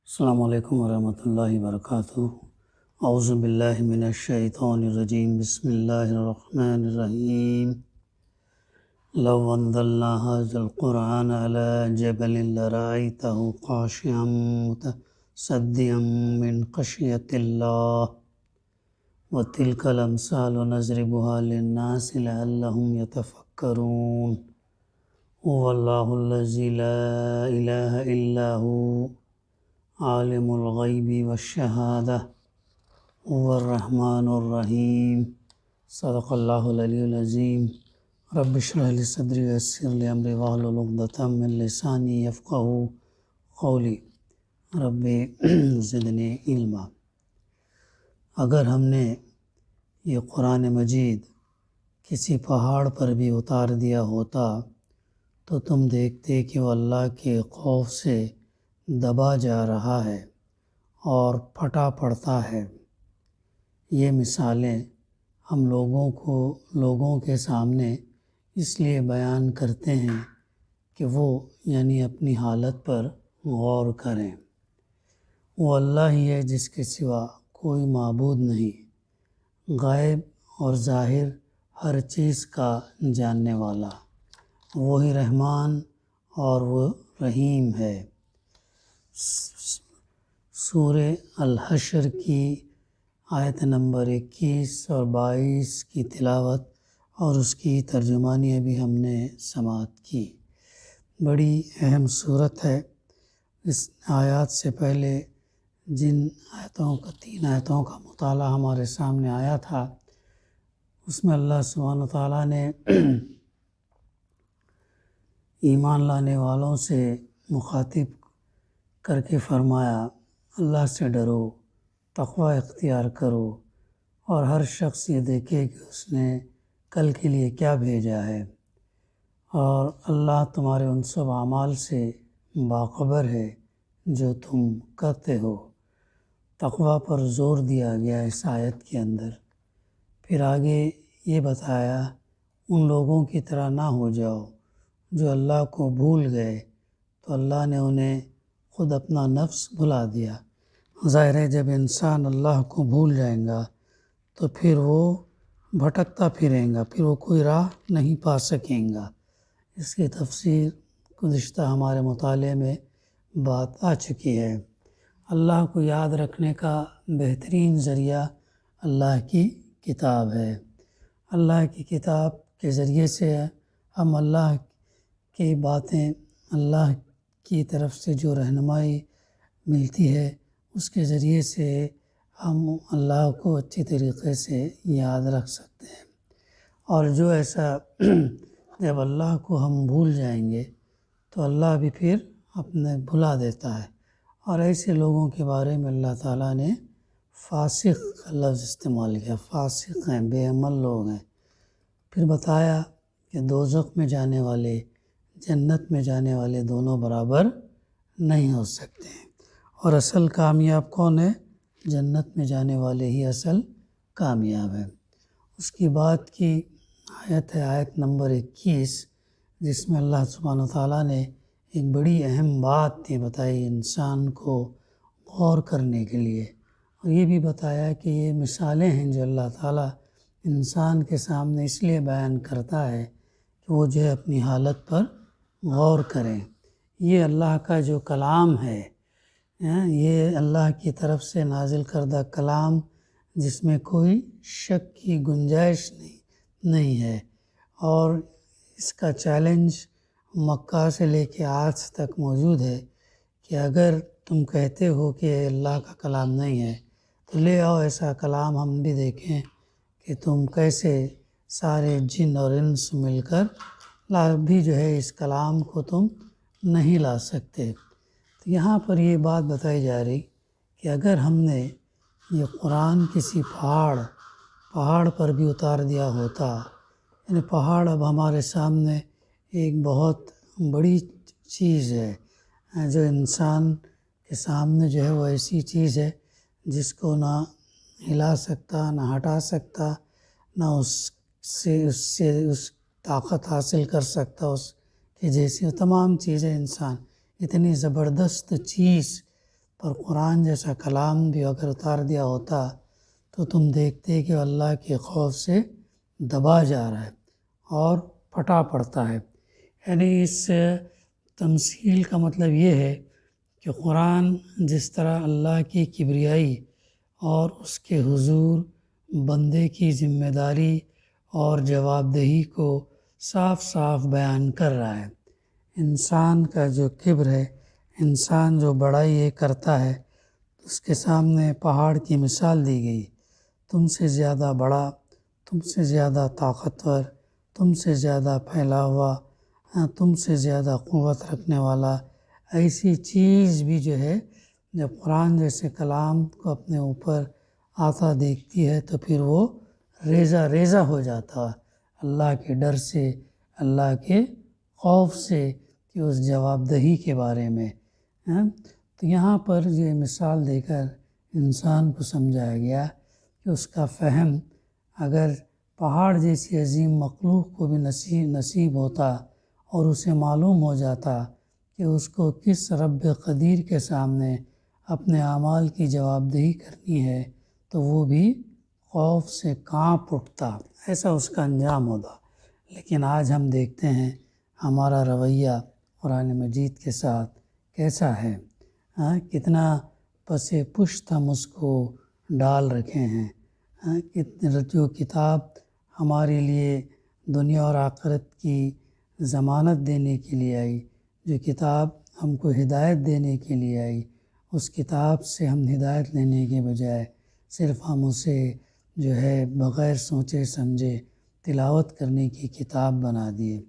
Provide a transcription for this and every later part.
السلام علیکم ورحمۃ اللہ وبرکاتہ۔ اعوذ باللہ من الشیطان الرجیم، بسم اللہ الرحمن الرحیم۔ لو انزلنا هذا القرآن على جبل لرأيته خاشعا متصدعا من خشیۃ اللہ وتلك الامثال نضربها للناس لعلهم يتفکرون۔ هو اللہ الذی لا الہ الا هو عالم الغیب والشہادہ هو الرحمن الرحیم۔ صدق اللہ العلی العظیم۔ رب اشرح لی صدری ویسر لی امری واحلل عقدۃ من لسانی یفقہوا قولی۔ رب زدنی علما۔ اگر ہم نے یہ قرآن مجید کسی پہاڑ پر بھی اتار دیا ہوتا تو تم دیکھتے کہ وہ اللہ کے خوف سے دبا جا رہا ہے اور پھٹا پڑتا ہے۔ یہ مثالیں ہم لوگوں کے سامنے اس لیے بیان کرتے ہیں کہ وہ یعنی اپنی حالت پر غور کریں۔ وہ اللہ ہی ہے جس کے سوا کوئی معبود نہیں، غائب اور ظاہر ہر چیز کا جاننے والا، وہی رحمان اور وہ رحیم ہے۔ سورہ الحشر کی آیت نمبر 21 اور 22 کی تلاوت اور اس کی ترجمانی ابھی ہم نے سماعت کی۔ بڑی اہم صورت ہے۔ اس آیات سے پہلے جن آیتوں کا 3 آیتوں کا مطالعہ ہمارے سامنے آیا تھا، اس میں اللہ سبحانہ وتعالیٰ نے ایمان لانے والوں سے مخاطب کر کے فرمایا، اللہ سے ڈرو، تقوی اختیار کرو، اور ہر شخص یہ دیکھے کہ اس نے کل کے لیے کیا بھیجا ہے، اور اللہ تمہارے ان سب اعمال سے باخبر ہے جو تم کرتے ہو۔ تقوی پر زور دیا گیا اس آیت کے اندر۔ پھر آگے یہ بتایا، ان لوگوں کی طرح نہ ہو جاؤ جو اللہ کو بھول گئے تو اللہ نے انہیں خود اپنا نفس بھلا دیا۔ ظاہر ہے جب انسان اللہ کو بھول جائے گا تو پھر وہ بھٹکتا پھریں گا، پھر وہ کوئی راہ نہیں پا سکیں گا۔ اس کی تفسیر گزشتہ ہمارے مطالعے میں بات آ چکی ہے۔ اللہ کو یاد رکھنے کا بہترین ذریعہ اللہ کی کتاب ہے۔ اللہ کی کتاب کے ذریعے سے ہم اللہ کی باتیں، اللہ کی طرف سے جو رہنمائی ملتی ہے، اس کے ذریعے سے ہم اللہ کو اچھی طریقے سے یاد رکھ سکتے ہیں۔ اور جو ایسا جب اللہ کو ہم بھول جائیں گے تو اللہ بھی پھر اپنے بھلا دیتا ہے، اور ایسے لوگوں کے بارے میں اللہ تعالیٰ نے فاسق کا لفظ استعمال کیا۔ فاسق ہیں، بے عمل لوگ ہیں۔ پھر بتایا کہ دوزخ میں جانے والے، جنت میں جانے والے دونوں برابر نہیں ہو سکتے ہیں، اور اصل کامیاب کون ہے؟ جنت میں جانے والے ہی اصل کامیاب ہیں۔ اس کی بعد کی آیت ہے آیت نمبر 21، جس میں اللہ سبحانہ وتعالیٰ نے ایک بڑی اہم بات یہ بتائی انسان کو غور کرنے کے لیے، اور یہ بھی بتایا کہ یہ مثالیں ہیں جو اللہ تعالیٰ انسان کے سامنے اس لیے بیان کرتا ہے کہ وہ جو ہے اپنی حالت پر غور کریں۔ یہ اللہ کا جو کلام ہے، یہ اللہ کی طرف سے نازل کردہ کلام، جس میں کوئی شک کی گنجائش نہیں ہے، اور اس کا چیلنج مکہ سے لے کے آج تک موجود ہے کہ اگر تم کہتے ہو کہ اللہ کا کلام نہیں ہے تو لے آؤ ایسا کلام ہم بھی دیکھیں کہ تم کیسے سارے جن اور انس مل کر بھی جو ہے اس کلام کو تم نہیں لا سکتے۔ تو یہاں پر یہ بات بتائی جا رہی کہ اگر ہم نے یہ قرآن کسی پہاڑ پر بھی اتار دیا ہوتا، یعنی پہاڑ اب ہمارے سامنے ایک بہت بڑی چیز ہے، جو انسان کے سامنے جو ہے وہ ایسی چیز ہے جس کو نہ ہلا سکتا، نہ ہٹا سکتا، نہ اس طاقت حاصل کر سکتا اس کہ جیسی تمام چیزیں انسان اتنی زبردست چیز پر قرآن جیسا کلام بھی اگر اتار دیا ہوتا تو تم دیکھتے کہ اللہ کے خوف سے دبا جا رہا ہے اور پھٹا پڑتا ہے۔ یعنی اس تمثیل کا مطلب یہ ہے کہ قرآن جس طرح اللہ کی کبریائی اور اس کے حضور بندے کی ذمہ داری اور جواب دہی کو صاف صاف بیان کر رہا ہے۔ انسان کا جو کبر ہے، انسان جو بڑائی یہ کرتا ہے، اس کے سامنے پہاڑ کی مثال دی گئی۔ تم سے زیادہ بڑا، تم سے زیادہ طاقتور، تم سے زیادہ پھیلا ہوا، تم سے زیادہ قوت رکھنے والا، ایسی چیز بھی جو ہے جب قرآن جیسے کلام کو اپنے اوپر آتا دیکھتی ہے تو پھر وہ ریزہ ریزہ ہو جاتا اللہ کے ڈر سے، اللہ کے خوف سے کہ اس جواب دہی کے بارے میں۔ تو یہاں پر یہ مثال دے کر انسان کو سمجھایا گیا کہ اس کا فہم اگر پہاڑ جیسی عظیم مخلوق کو بھی نصیب ہوتا اور اسے معلوم ہو جاتا کہ اس کو کس رب قدیر کے سامنے اپنے اعمال کی جواب دہی کرنی ہے تو وہ بھی خوف سے کانپ اٹھتا، ایسا اس کا انجام ہوتا۔ لیکن آج ہم دیکھتے ہیں ہمارا رویہ قرآن مجید کے ساتھ کیسا ہے، کتنا پس پشت ہم اس کو ڈال رکھے ہیں۔ جو کتاب ہمارے لیے دنیا اور آخرت کی ضمانت دینے کے لیے آئی، جو کتاب ہم کو ہدایت دینے کے لیے آئی، اس کتاب سے ہم ہدایت لینے کے بجائے صرف ہم اسے جو ہے بغیر سوچے سمجھے تلاوت کرنے کی کتاب بنا دیے،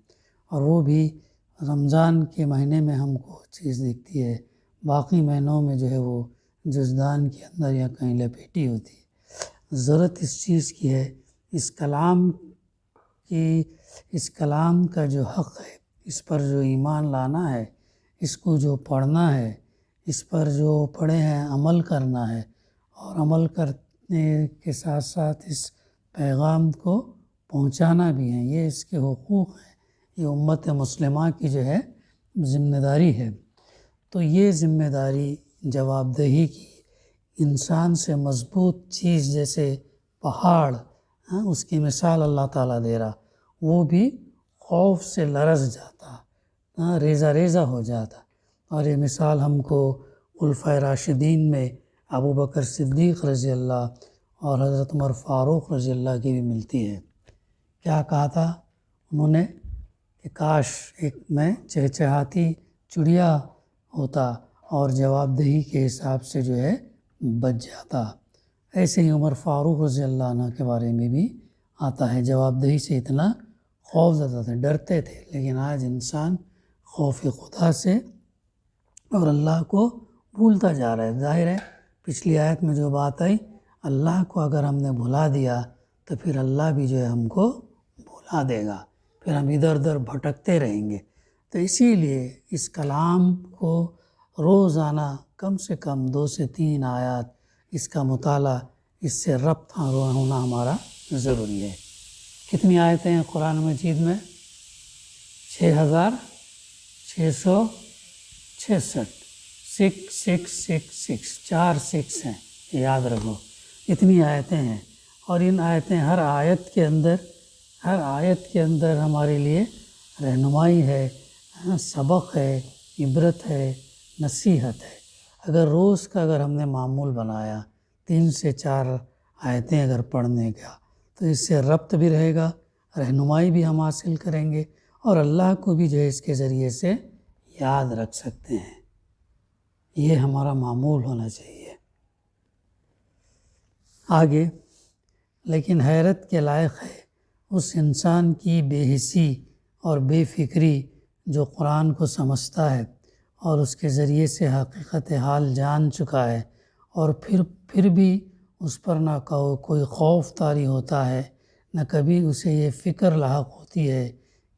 اور وہ بھی رمضان کے مہینے میں ہم کو چیز دکھتی ہے، باقی مہینوں میں جو ہے وہ جزدان کے اندر یا کہیں لپیٹی ہوتی ہے۔ ضرورت اس چیز کی ہے، اس کلام کا جو حق ہے، اس پر جو ایمان لانا ہے، اس کو جو پڑھنا ہے، اس پر جو پڑھے ہیں عمل کرنا ہے، اور عمل کرنے کے ساتھ ساتھ اس پیغام کو پہنچانا بھی ہے۔ یہ اس کے حقوق ہیں، یہ امت مسلمہ کی جو ہے ذمہ داری ہے۔ تو یہ ذمہ داری جواب دہی کی انسان سے مضبوط چیز جیسے پہاڑ، اس کی مثال اللہ تعالیٰ دے رہا، وہ بھی خوف سے لرز جاتا، ریزہ ریزہ ہو جاتا۔ اور یہ مثال ہم کو خلفائے راشدین میں ابو بکر صدیق رضی اللہ اور حضرت عمر فاروق رضی اللہ کی بھی ملتی ہے۔ کیا کہا تھا انہوں نے کہ کاش ایک میں چہچہاتی چڑیا ہوتا اور جواب دہی کے حساب سے جو ہے بچ جاتا۔ ایسے ہی عمر فاروق رضی اللہ عنہ کے بارے میں بھی آتا ہے، جواب دہی سے اتنا خوف زدہ تھے، ڈرتے تھے۔ لیکن آج انسان خوف خدا سے اور اللہ کو بھولتا جا رہا ہے۔ ظاہر ہے پچھلی آیت میں جو بات آئی، اللہ کو اگر ہم نے بھلا دیا تو پھر اللہ بھی جو ہے ہم کو بھلا دے گا، پھر ہم ادھر ادھر بھٹکتے رہیں گے۔ تو اسی لیے اس کلام کو روزانہ کم سے کم 2 سے 3 آیات اس کا مطالعہ، اس سے ربط ہونا ہمارا ضروری ہے۔ کتنی آیتیں ہیں قرآن مجید میں؟ 6666، 6666، 4 6 ہیں، یاد رکھو اتنی آیتیں ہیں۔ اور ان آیتیں ہر آیت کے اندر ہمارے لیے رہنمائی ہے، سبق ہے، عبرت ہے، نصیحت ہے۔ اگر روز کا ہم نے معمول بنایا 3 سے 4 آیتیں اگر پڑھنے کا، تو اس سے ربط بھی رہے گا، رہنمائی بھی ہم حاصل کریں گے، اور اللہ کو بھی جو ہے اس کے ذریعے سے یاد رکھ سکتے ہیں۔ یہ ہمارا معمول ہونا چاہیے۔ آگے لیکن حیرت کے لائق ہے اس انسان کی بے حسی اور بے فکری جو قرآن کو سمجھتا ہے اور اس کے ذریعے سے حقیقت حال جان چکا ہے، اور پھر بھی اس پر نہ کوئی خوف طاری ہوتا ہے، نہ کبھی اسے یہ فکر لاحق ہوتی ہے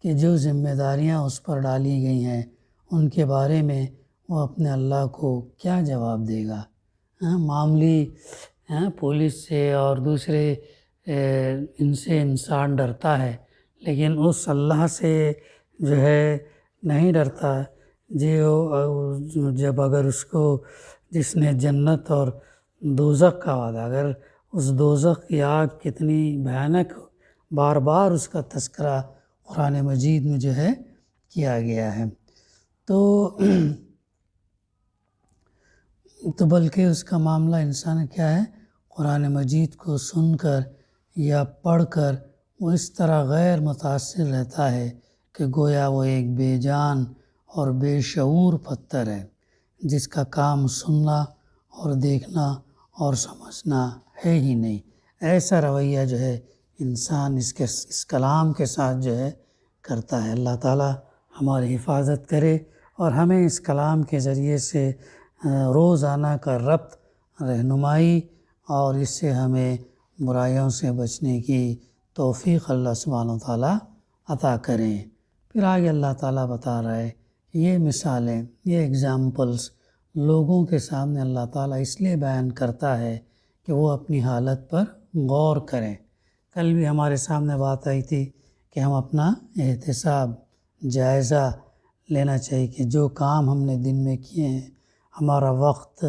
کہ جو ذمہ داریاں اس پر ڈالی گئی ہیں ان کے بارے میں وہ اپنے اللہ کو کیا جواب دے گا۔ معمولی پولیس سے اور دوسرے ان سے انسان ڈرتا ہے، لیکن اس اللہ سے جو ہے نہیں ڈرتا، جب اگر اس کو جس نے جنت اور دوزخ کا وعدہ، اگر اس دوزخ کی آگ کتنی بھیانک، بار بار اس کا تذکرہ قرآن مجید میں جو ہے کیا گیا ہے، تو بلکہ اس کا معاملہ انسان کیا ہے، قرآن مجید کو سن کر یا پڑھ کر وہ اس طرح غیر متاثر رہتا ہے کہ گویا وہ ایک بے جان اور بے شعور پتھر ہے جس کا کام سننا اور دیکھنا اور سمجھنا ہے ہی نہیں۔ ایسا رویہ جو ہے انسان اس کلام کے ساتھ جو ہے کرتا ہے۔ اللہ تعالیٰ ہماری حفاظت کرے اور ہمیں اس کلام کے ذریعے سے روزانہ کا ربط، رہنمائی اور اس سے ہمیں برائیوں سے بچنے کی توفیق اللہ سبحانہ وتعالیٰ عطا کریں۔ پھر آگے اللہ تعالیٰ بتا رہا ہے کہ یہ مثالیں، یہ ایگزامپلس لوگوں کے سامنے اللہ تعالیٰ اس لیے بیان کرتا ہے کہ وہ اپنی حالت پر غور کریں۔ کل بھی ہمارے سامنے بات آئی تھی کہ ہم اپنا احتساب، جائزہ لینا چاہیے کہ جو کام ہم نے دن میں کیے ہیں، ہمارا وقت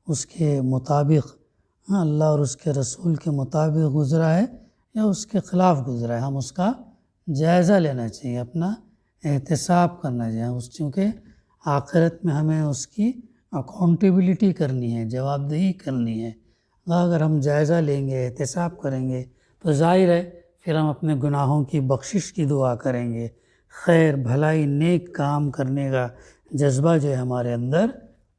اس کے مطابق، اللہ اور اس کے رسول کے مطابق گزرا ہے یا اس کے خلاف گزرا ہے، ہم اس کا جائزہ لینا چاہیے، اپنا احتساب کرنا چاہیے، چونکہ آخرت میں ہمیں اس کی اکاؤنٹیبلٹی کرنی ہے، جواب دہی کرنی ہے۔ اگر ہم جائزہ لیں گے، احتساب کریں گے تو ظاہر ہے پھر ہم اپنے گناہوں کی بخشش کی دعا کریں گے، خیر بھلائی نیک کام کرنے کا جذبہ جو ہے ہمارے اندر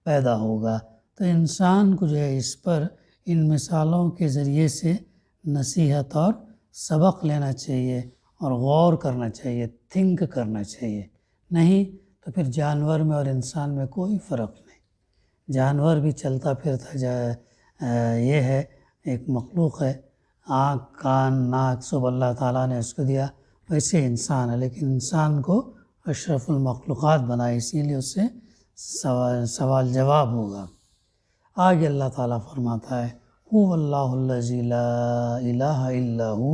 پیدا ہوگا۔ تو انسان کو جو ہے اس پر ان مثالوں کے ذریعے سے نصیحت اور سبق لینا چاہیے اور غور کرنا چاہیے، تھنک کرنا چاہیے، نہیں تو پھر جانور میں اور انسان میں کوئی فرق نہیں۔ جانور بھی چلتا پھرتا یہ ہے، ایک مخلوق ہے، آنکھ، کان، ناک سب اللہ تعالیٰ نے اس کو دیا، ویسے انسان ہے، لیکن انسان کو اشرف المخلوقات بنائے، اسی لیے اس سے سوال جواب ہوگا۔ آگے اللہ تعالیٰ فرماتا ہے هو اللہ الذی لا الہ الا هو،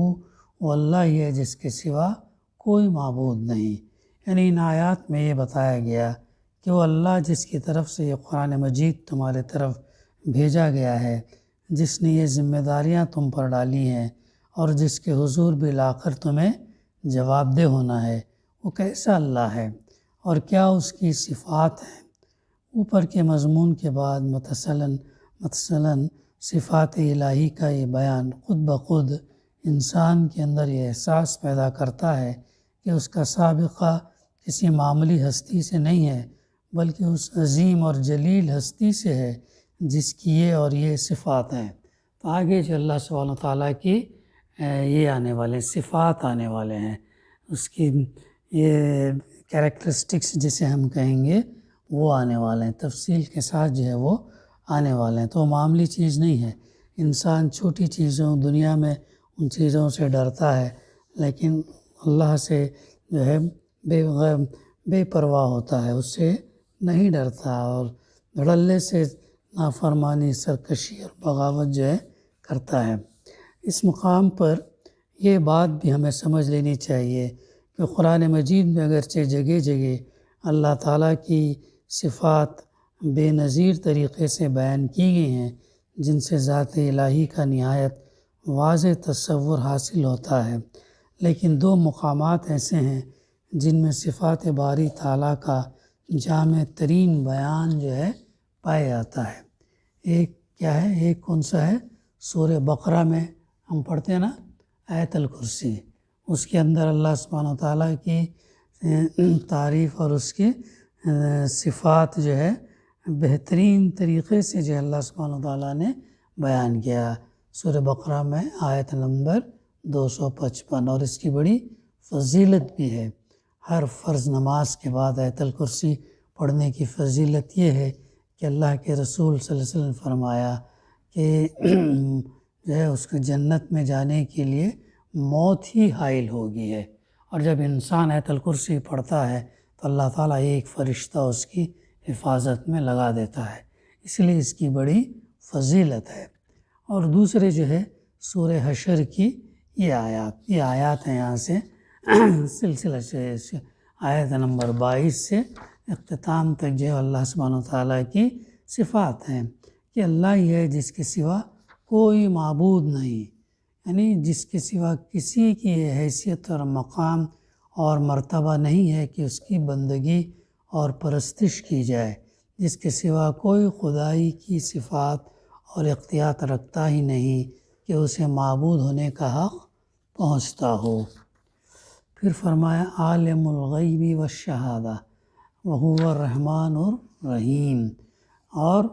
وہ اللہ ہی ہے جس کے سوا کوئی معبود نہیں۔ یعنی ان آیات میں یہ بتایا گیا کہ وہ اللہ جس کی طرف سے یہ قرآن مجید تمہارے طرف بھیجا گیا ہے، جس نے یہ ذمہ داریاں تم پر ڈالی ہیں اور جس کے حضور بھی لا کر تمہیں جواب دہ ہونا ہے، وہ کیسا اللہ ہے اور کیا اس کی صفات ہیں۔ اوپر کے مضمون کے بعد متصلاً صفات الہی کا یہ بیان خود بخود انسان کے اندر یہ احساس پیدا کرتا ہے کہ اس کا سابقہ کسی معمولی ہستی سے نہیں ہے، بلکہ اس عظیم اور جلیل ہستی سے ہے جس کی یہ اور یہ صفات ہیں۔ تو آگے جو اللہ سبحانہ وتعالیٰ کی یہ آنے والے صفات آنے والے ہیں، اس کی یہ کیریکٹرسٹکس جسے ہم کہیں گے وہ آنے والے ہیں، تفصیل کے ساتھ جو ہے وہ آنے والے ہیں۔ تو معمولی چیز نہیں ہے، انسان چھوٹی چیزوں دنیا میں ان چیزوں سے ڈرتا ہے، لیکن اللہ سے جو ہے بے پرواہ ہوتا ہے، اس سے نہیں ڈرتا اور دھڑلے سے نافرمانی، سرکشی اور بغاوت جو ہے کرتا ہے۔ اس مقام پر یہ بات بھی ہمیں سمجھ لینی چاہیے کہ قرآن مجید میں اگرچہ جگہ جگہ اللہ تعالیٰ کی صفات بے نظیر طریقے سے بیان کی گئی ہیں، جن سے ذات الہی کا نہایت واضح تصور حاصل ہوتا ہے، لیکن دو مقامات ایسے ہیں جن میں صفات باری تعالیٰ کا جامع ترین بیان جو ہے پایا جاتا ہے۔ ایک کیا ہے، ایک کون سا ہے، سورہ بقرہ میں ہم پڑھتے ہیں نا آیت الکرسی، اس کے اندر اللہ سبحانہ وتعالیٰ کی تعریف اور اس کی صفات جو ہے بہترین طریقے سے جو اللہ سبحانہ وتعالیٰ نے بیان کیا۔ سورہ بقرہ میں آیت نمبر 255، اور اس کی بڑی فضیلت بھی ہے۔ ہر فرض نماز کے بعد آیت الکرسی پڑھنے کی فضیلت یہ ہے کہ اللہ کے رسول صلی اللہ علیہ وسلم نے فرمایا کہ جو ہے اس کو جنت میں جانے کے لیے موت ہی حائل ہوگی ہے، اور جب انسان آیت الکرسی پڑھتا ہے تو اللہ تعالیٰ ایک فرشتہ اس کی حفاظت میں لگا دیتا ہے، اس لیے اس کی بڑی فضیلت ہے۔ اور دوسرے جو ہے سورہ حشر کی یہ آیات ہیں، یہاں سے سلسلہ سے آیت نمبر 22 سے اختتام تک جو ہے اللہ سبحانہ وتعالیٰ کی صفات ہیں۔ کہ اللہ ہی ہے جس کے سوا کوئی معبود نہیں، یعنی جس کے سوا کسی کی حیثیت اور مقام اور مرتبہ نہیں ہے کہ اس کی بندگی اور پرستش کی جائے، جس کے سوا کوئی خدائی کی صفات اور اختیار رکھتا ہی نہیں کہ اسے معبود ہونے کا حق پہنچتا ہو۔ پھر فرمایا عالم الغیب والشہادہ وہو الرحمن الرحیم، اور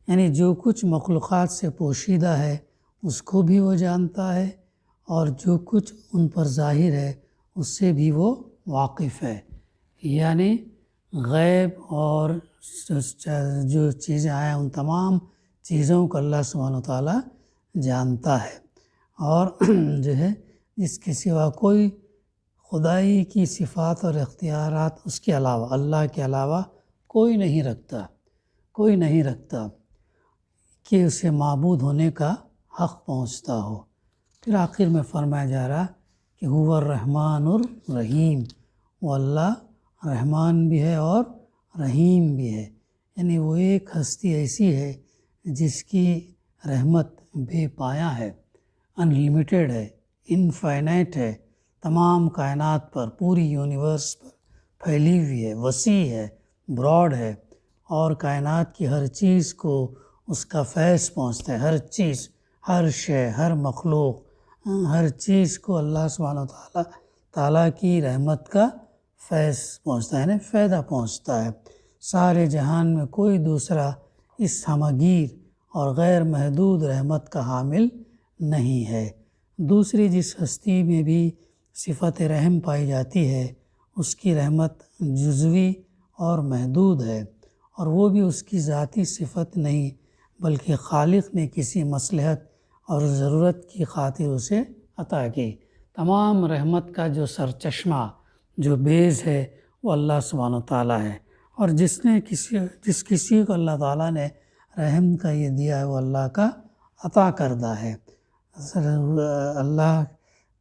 یعنی جو کچھ مخلوقات سے پوشیدہ ہے اس کو بھی وہ جانتا ہے، اور جو کچھ ان پر ظاہر ہے اس سے بھی وہ واقف ہے، یعنی غیب اور جو چیزیں آئیں ان تمام چیزوں کو اللہ سبحانہ وتعالیٰ جانتا ہے، اور جو ہے جس کے سوا کوئی خدائی کی صفات اور اختیارات اس کے علاوہ، اللہ کے علاوہ کوئی نہیں رکھتا کہ اسے معبود ہونے کا حق پہنچتا ہو۔ پھر آخر میں فرمایا جا رہا کہ هو الرحمن الرحیم، وہ اللہ رحمان بھی ہے اور رحیم بھی ہے، یعنی وہ ایک ہستی ایسی ہے جس کی رحمت بے پایہ ہے، ان لمیٹیڈ ہے، انفائنائٹ ہے، تمام کائنات پر، پوری یونیورس پر پھیلی ہوئی ہے، وسیع ہے، براڈ ہے، اور کائنات کی ہر چیز کو اس کا فیض پہنچتا ہے، ہر چیز، ہر شے، ہر مخلوق، ہر چیز کو اللہ سبحانہ تعالیٰ کی رحمت کا فیض پہنچتا ہے، یعنی فائدہ پہنچتا ہے۔ سارے جہان میں کوئی دوسرا اس ہمگیر اور غیر محدود رحمت کا حامل نہیں ہے۔ دوسری جس ہستی میں بھی صفت رحم پائی جاتی ہے اس کی رحمت جزوی اور محدود ہے، اور وہ بھی اس کی ذاتی صفت نہیں بلکہ خالق نے کسی مصلحت اور ضرورت کی خاطر اسے عطا کی۔ تمام رحمت کا جو سرچشمہ، جو بیز ہے، وہ اللہ سبحانہ وتعالیٰ ہے، اور جس کسی کو اللہ تعالیٰ نے رحم کا یہ دیا ہے وہ اللہ کا عطا کردہ ہے۔ اللہ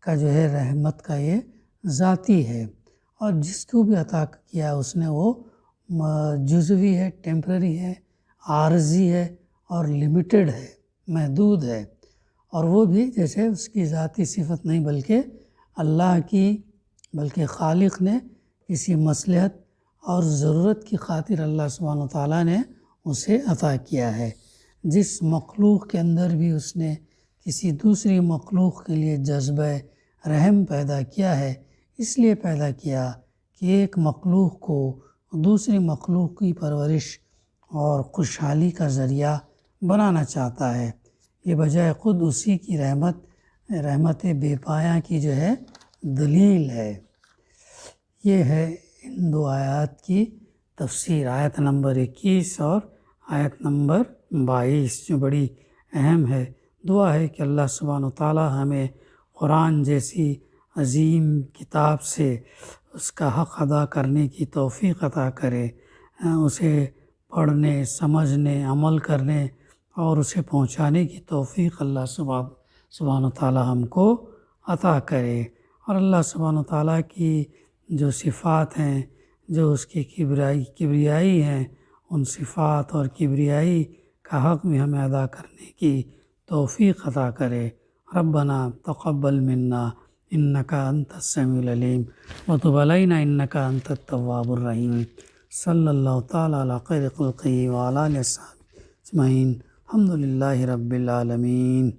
کا جو ہے رحمت کا یہ ذاتی ہے، اور جس کو بھی عطا کیا اس نے وہ جزوی ہے، ٹیمپرری ہے، عارضی ہے اور لمیٹڈ ہے، محدود ہے، اور وہ بھی جیسے اس کی ذاتی صفت نہیں بلکہ خالق نے کسی مصلحت اور ضرورت کی خاطر اللہ سبحانہ وتعالیٰ نے اسے عطا کیا ہے۔ جس مخلوق کے اندر بھی اس نے کسی دوسری مخلوق کے لیے جذبہ رحم پیدا کیا ہے، اس لیے پیدا کیا کہ ایک مخلوق کو دوسری مخلوق کی پرورش اور خوشحالی کا ذریعہ بنانا چاہتا ہے، یہ بجائے خود اسی کی رحمت بے پایہ کی جو ہے دلیل ہے۔ یہ ہے ان دو آیات کی تفسیر، آیت نمبر 21 اور آیت نمبر 22، جو بڑی اہم ہے۔ دعا ہے کہ اللہ سبحانہ وتعالیٰ ہمیں قرآن جیسی عظیم کتاب سے اس کا حق ادا کرنے کی توفیق عطا کرے، اسے پڑھنے، سمجھنے، عمل کرنے اور اسے پہنچانے کی توفیق اللہ سبحانہ وتعالیٰ ہم کو عطا کرے، اور اللہ سبحانہ وتعالیٰ کی جو صفات ہیں، جو اس کی کبریائی ہیں، ان صفات اور کبریائی کا حق بھی ہمیں ادا کرنے کی توفیق عطا کرے۔ ربنا تقبل منا انک انت السمیع العلیم وتب علینا انک انت التواب الرحیم۔ صلی اللہ تعالیٰ علی خیر خلقہ وعلی آلہ وصحبہ اجمعین۔ الحمد للہ رب العالمین۔